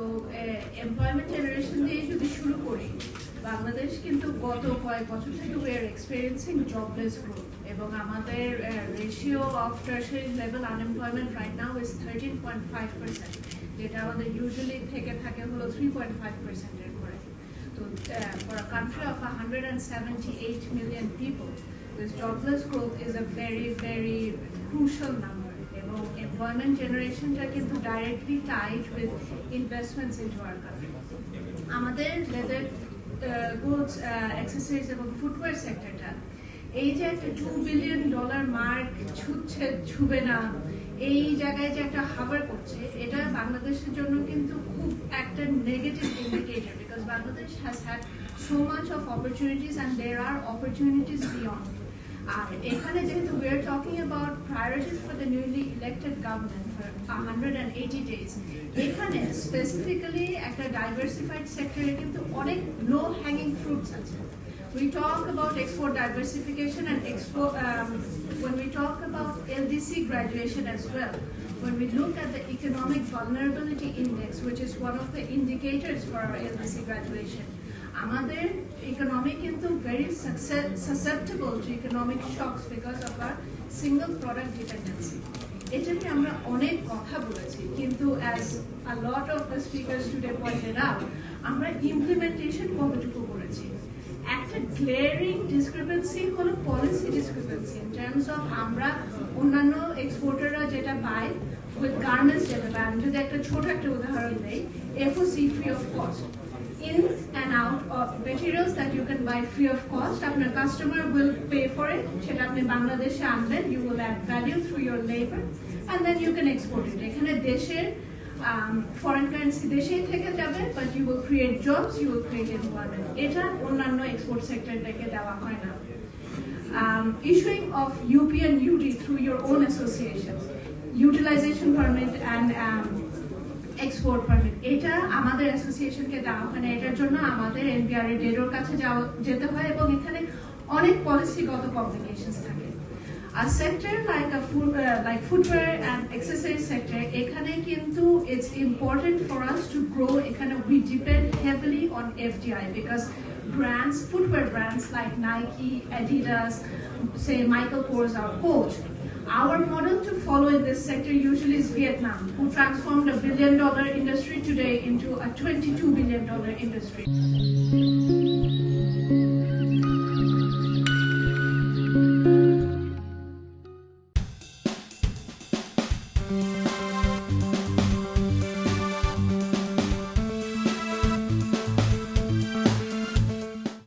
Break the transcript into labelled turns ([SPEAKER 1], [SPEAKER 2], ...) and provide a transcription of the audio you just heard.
[SPEAKER 1] তো employment generation দিয়ে যদি শুরু করি, বাংলাদেশ কিন্তু গত কয়েক বছর থেকে we are experiencing jobless growth এবং আমাদের ratio of tertiary level unemployment right now is 13.5%, যেটা আমাদের ইউজুয়ালি থেকে থাকে হলো 3.5% এর করে। তো for a country of 178 million people, this jobless growth is a very very crucial number এবং employment generationটা কিন্তু directly tied with investments into our country. আমাদের leather goods, accessories এবং ফুটওয়্যার সেক্টরটা এই যে একটা $2 billion মার্ক ছুবে না, এই জায়গায় যে একটা হাবার করছে, এটা বাংলাদেশের জন্য কিন্তু খুব একটা negative indicator, because Bangladesh has had so much of opportunities and there are opportunities beyond. আর এখানে যেহেতু we are talking about priorities for the newly elected government for 180 days, এখানে স্পেসিফিক্যালি একটা ডাইভার্সিফাইড সেক্টরে কিন্তু অনেক লো হ্যাঙ্গিং ফ্রুটস আছে। We talk about export diversification and when we talk about LDC graduation as well, when we look at the economic vulnerability index, which is one of the indicators for our LDC graduation, আমাদের economy কিন্তু very susceptible to economic shocks because of our single product dependency. এটা নিয়ে আমরা অনেক কথা বলেছি, কিন্তু as a lot of the speakers today pointed out, আমরা implementation কতটুকু করেছি। একটা গ্লেয়ারিং ডিসক্রিপেন্সি হলো policy discrepancy in terms of আমরা অন্যান্য এক্সপোর্টাররা যেটা পায় উইথ গার্মেন্টস যেটা পায়। আমি যদি একটা ছোট একটা উদাহরণ দিই, FOC free of cost, in and out of materials that you can buy free of cost. আপনার customer will pay for it, সেটা আপনি বাংলাদেশে আনবেন, you will add value through your labor and then you can export it. এখানে দেশের foreign currency দেশেই থেকে যাবে, but you will create jobs, you will create employment. এটা অন্যান্য এক্সপোর্ট সেক্টর থেকে দেওয়া হয় না। Issuing of UP and UD through your own associations, utilization permit and export permit, এটা আমাদের অ্যাসোসিয়েশনকে দেওয়া হয় না। এটার জন্য আমাদের এনবিআর এর ডেডোর কাছে যেতে হয় এবং এখানে অনেক পলিসিগত কমপ্লিকেশনস থাকে। আর sector like footwear and accessory sector, এখানে কিন্তু it's important for us to grow. এখানে we depend heavily on FDI because brands, footwear brands like Nike, Adidas, say Michael Kors or Coach. Our model to follow in this sector usually is Vietnam, who transformed a $1 billion industry today into a $22 billion industry.